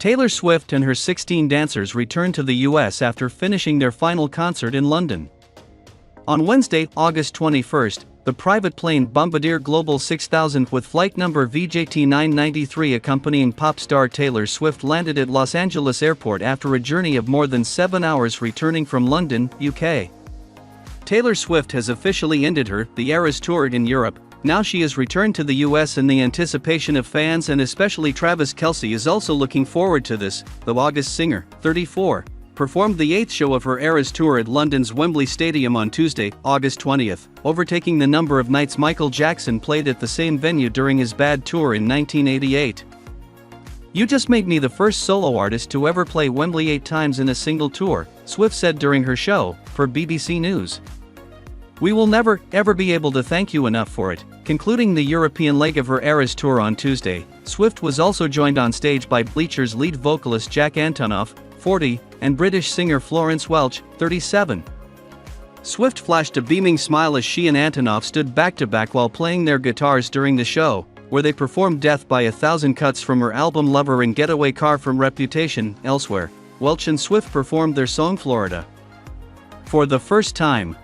Taylor Swift and her 16 dancers returned to the US after finishing their final concert in London. On Wednesday, August 21st, the private plane Bombardier Global 6000 with flight number VJT993 accompanying pop star Taylor Swift landed at Los Angeles Airport after a journey of more than 7 hours returning from London, UK. Taylor Swift has officially ended her The Eras Tour in Europe. Now she has returned to the US in the anticipation of fans, and especially Travis Kelce is also looking forward to this. The August singer, 34, performed the 8th show of her Eras Tour at London's Wembley Stadium on Tuesday, August 20th, overtaking the number of nights Michael Jackson played at the same venue during his Bad Tour in 1988. "You just made me the first solo artist to ever play Wembley 8 times in a single tour," Swift said during her show, for BBC News. "We will never, ever be able to thank you enough for it." Concluding the European leg of her Eras Tour on Tuesday, Swift was also joined on stage by Bleacher's lead vocalist Jack Antonoff, 40, and British singer Florence Welch, 37. Swift flashed a beaming smile as she and Antonoff stood back-to-back while playing their guitars during the show, where they performed Death by a Thousand Cuts from her album Lover and Getaway Car from Reputation. Elsewhere, Welch and Swift performed their song Florida. "For the first time,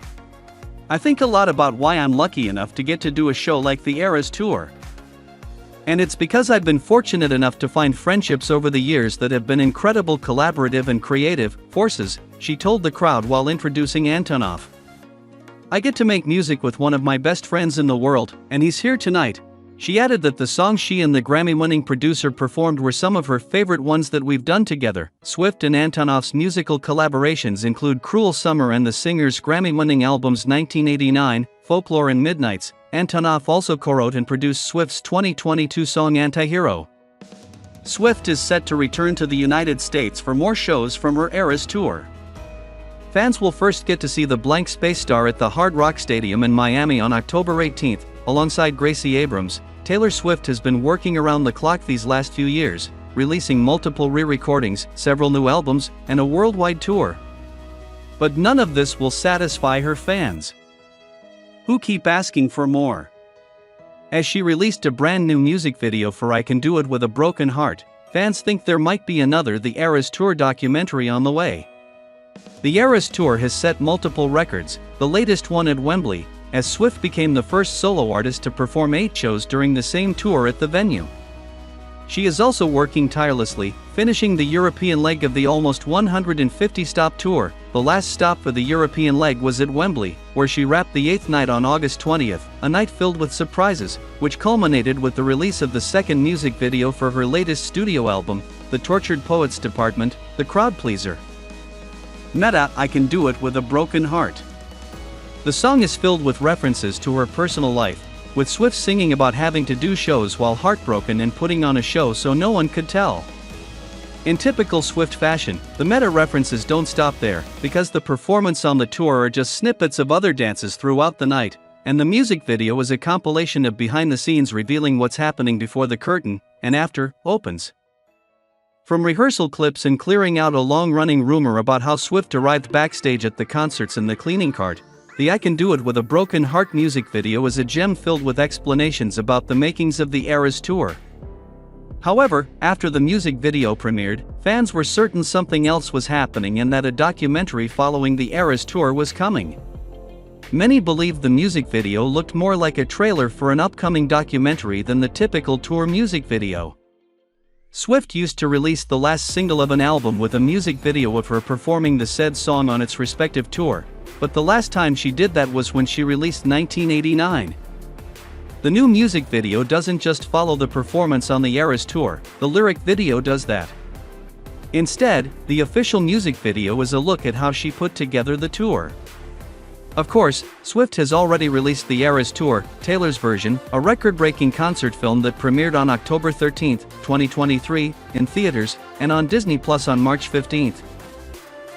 I think a lot about why I'm lucky enough to get to do a show like the Eras Tour. And it's because I've been fortunate enough to find friendships over the years that have been incredible collaborative and creative forces," she told the crowd while introducing Antonoff. "I get to make music with one of my best friends in the world, and he's here tonight." She added that the songs she and the Grammy-winning producer performed were some of her favorite ones that we've done together. Swift and Antonoff's musical collaborations include Cruel Summer and the singer's Grammy-winning albums 1989, Folklore and Midnights. Antonoff also co-wrote and produced Swift's 2022 song Antihero. Swift is set to return to the United States for more shows from her Eras Tour. Fans will first get to see the blank space star at the Hard Rock Stadium in Miami on October 18th, alongside Gracie Abrams. Taylor Swift has been working around the clock these last few years, releasing multiple re-recordings, several new albums, and a worldwide tour. But none of this will satisfy her fans, who keep asking for more. As she released a brand new music video for I Can Do It With a Broken Heart, fans think there might be another The Eras Tour documentary on the way. The Eras Tour has set multiple records, the latest one at Wembley, as Swift became the first solo artist to perform 8 shows during the same tour at the venue. She is also working tirelessly, finishing the European leg of the almost 150-stop tour. The last stop for the European leg was at Wembley, where she wrapped the 8th night on August 20th, a night filled with surprises, which culminated with the release of the second music video for her latest studio album, The Tortured Poets Department, The Crowd Pleaser. Meta, I Can Do It With a Broken Heart. The song is filled with references to her personal life, with Swift singing about having to do shows while heartbroken and putting on a show so no one could tell. In typical Swift fashion, the meta references don't stop there, because the performance on the tour are just snippets of other dances throughout the night, and the music video is a compilation of behind the scenes revealing what's happening before the curtain, and after, opens. From rehearsal clips and clearing out a long-running rumor about how Swift arrived backstage at the concerts in the cleaning cart, the I Can Do It With a Broken Heart music video is a gem filled with explanations about the makings of the Eras Tour. However, after the music video premiered, fans were certain something else was happening and that a documentary following the Eras Tour was coming. Many believed the music video looked more like a trailer for an upcoming documentary than the typical tour music video. Swift used to release the last single of an album with a music video of her performing the said song on its respective tour, but the last time she did that was when she released 1989. The new music video doesn't just follow the performance on the Eras Tour, the lyric video does that. Instead, the official music video is a look at how she put together the tour. Of course, Swift has already released the Eras Tour, Taylor's version, a record-breaking concert film that premiered on October 13, 2023, in theaters, and on Disney Plus on March 15.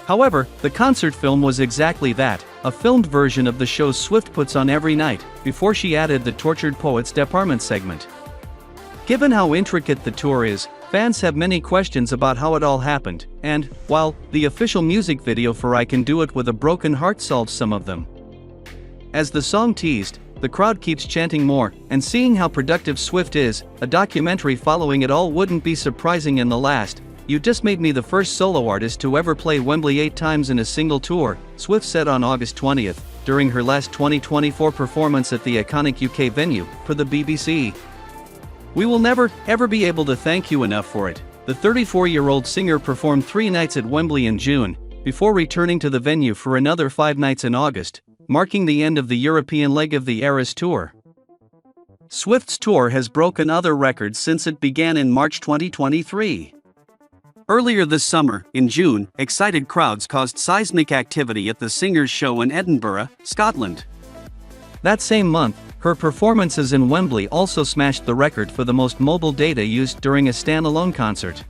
However, the concert film was exactly that, a filmed version of the shows Swift puts on every night, before she added the Tortured Poets Department segment. Given how intricate the tour is, fans have many questions about how it all happened, and, while the official music video for I Can Do It With a Broken Heart solves some of them. As the song teased, the crowd keeps chanting more, and seeing how productive Swift is, a documentary following it all wouldn't be surprising in the last, "You just made me the first solo artist to ever play Wembley 8 times in a single tour," Swift said on August 20, during her last 2024 performance at the iconic UK venue, for the BBC. "We will never, ever be able to thank you enough for it." The 34-year-old singer performed 3 nights at Wembley in June, before returning to the venue for another 5 nights in August, marking the end of the European leg of the Eras Tour. Swift's tour has broken other records since it began in March 2023. Earlier this summer, in June, excited crowds caused seismic activity at the singer's show in Edinburgh, Scotland. That same month, her performances in Wembley also smashed the record for the most mobile data used during a standalone concert.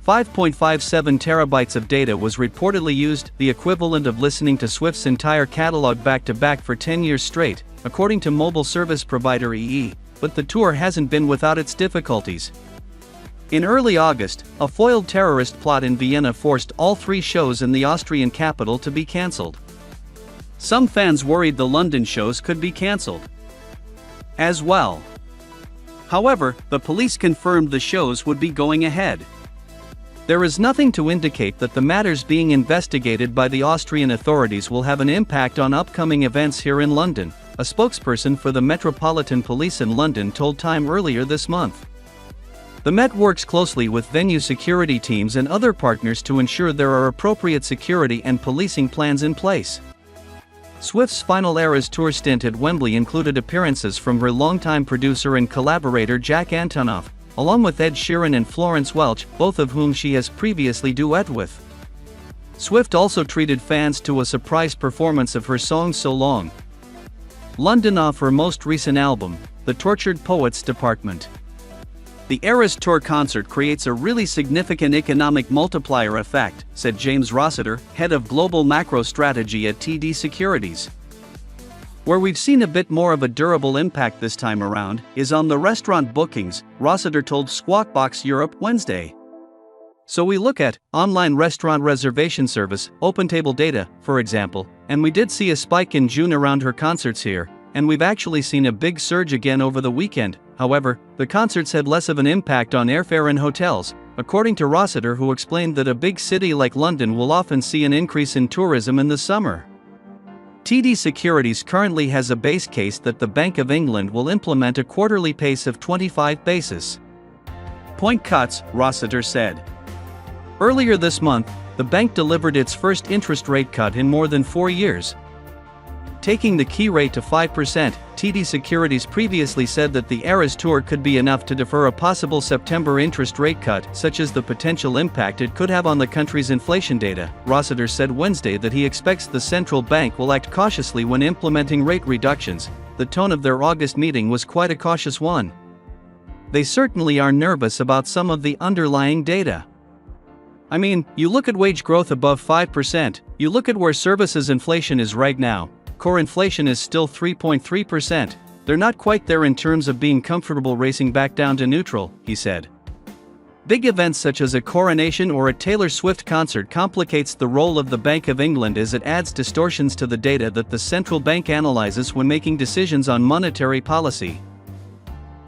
5.57 terabytes of data was reportedly used, the equivalent of listening to Swift's entire catalog back-to-back for 10 years straight, according to mobile service provider EE, but the tour hasn't been without its difficulties. In early August, a foiled terrorist plot in Vienna forced all 3 shows in the Austrian capital to be cancelled. Some fans worried the London shows could be cancelled as well. However, the police confirmed the shows would be going ahead. There is nothing to indicate that the matters being investigated by the Austrian authorities will have an impact on upcoming events here in London, a spokesperson for the Metropolitan Police in London told Time earlier this month. The Met works closely with venue security teams and other partners to ensure there are appropriate security and policing plans in place. Swift's final Eras Tour stint at Wembley included appearances from her longtime producer and collaborator Jack Antonoff, along with Ed Sheeran and Florence Welch, both of whom she has previously duetted with. Swift also treated fans to a surprise performance of her song So Long, London off her most recent album, The Tortured Poets Department. The Eras Tour concert creates a really significant economic multiplier effect, said James Rossiter, head of global macro strategy at TD Securities. Where we've seen a bit more of a durable impact this time around is on the restaurant bookings, Rossiter told Squawk Box Europe Wednesday. So we look at online restaurant reservation service, OpenTable data, for example, and we did see a spike in June around her concerts here, and we've actually seen a big surge again over the weekend. However, the concerts had less of an impact on airfare and hotels, according to Rossiter, who explained that a big city like London will often see an increase in tourism in the summer. TD Securities currently has a base case that the Bank of England will implement a quarterly pace of 25 basis point cuts, Rossiter said. Earlier this month, the bank delivered its first interest rate cut in more than 4 years, taking the key rate to 5%. TD Securities previously said that the Eras Tour could be enough to defer a possible September interest rate cut, such as the potential impact it could have on the country's inflation data. Rossiter said Wednesday that he expects the central bank will act cautiously when implementing rate reductions. The tone of their August meeting was quite a cautious one. They certainly are nervous about some of the underlying data. I mean, you look at wage growth above 5%, you look at where services inflation is right now. Core inflation is still 3.3%, they're not quite there in terms of being comfortable racing back down to neutral, he said. Big events such as a coronation or a Taylor Swift concert complicates the role of the Bank of England as it adds distortions to the data that the central bank analyzes when making decisions on monetary policy.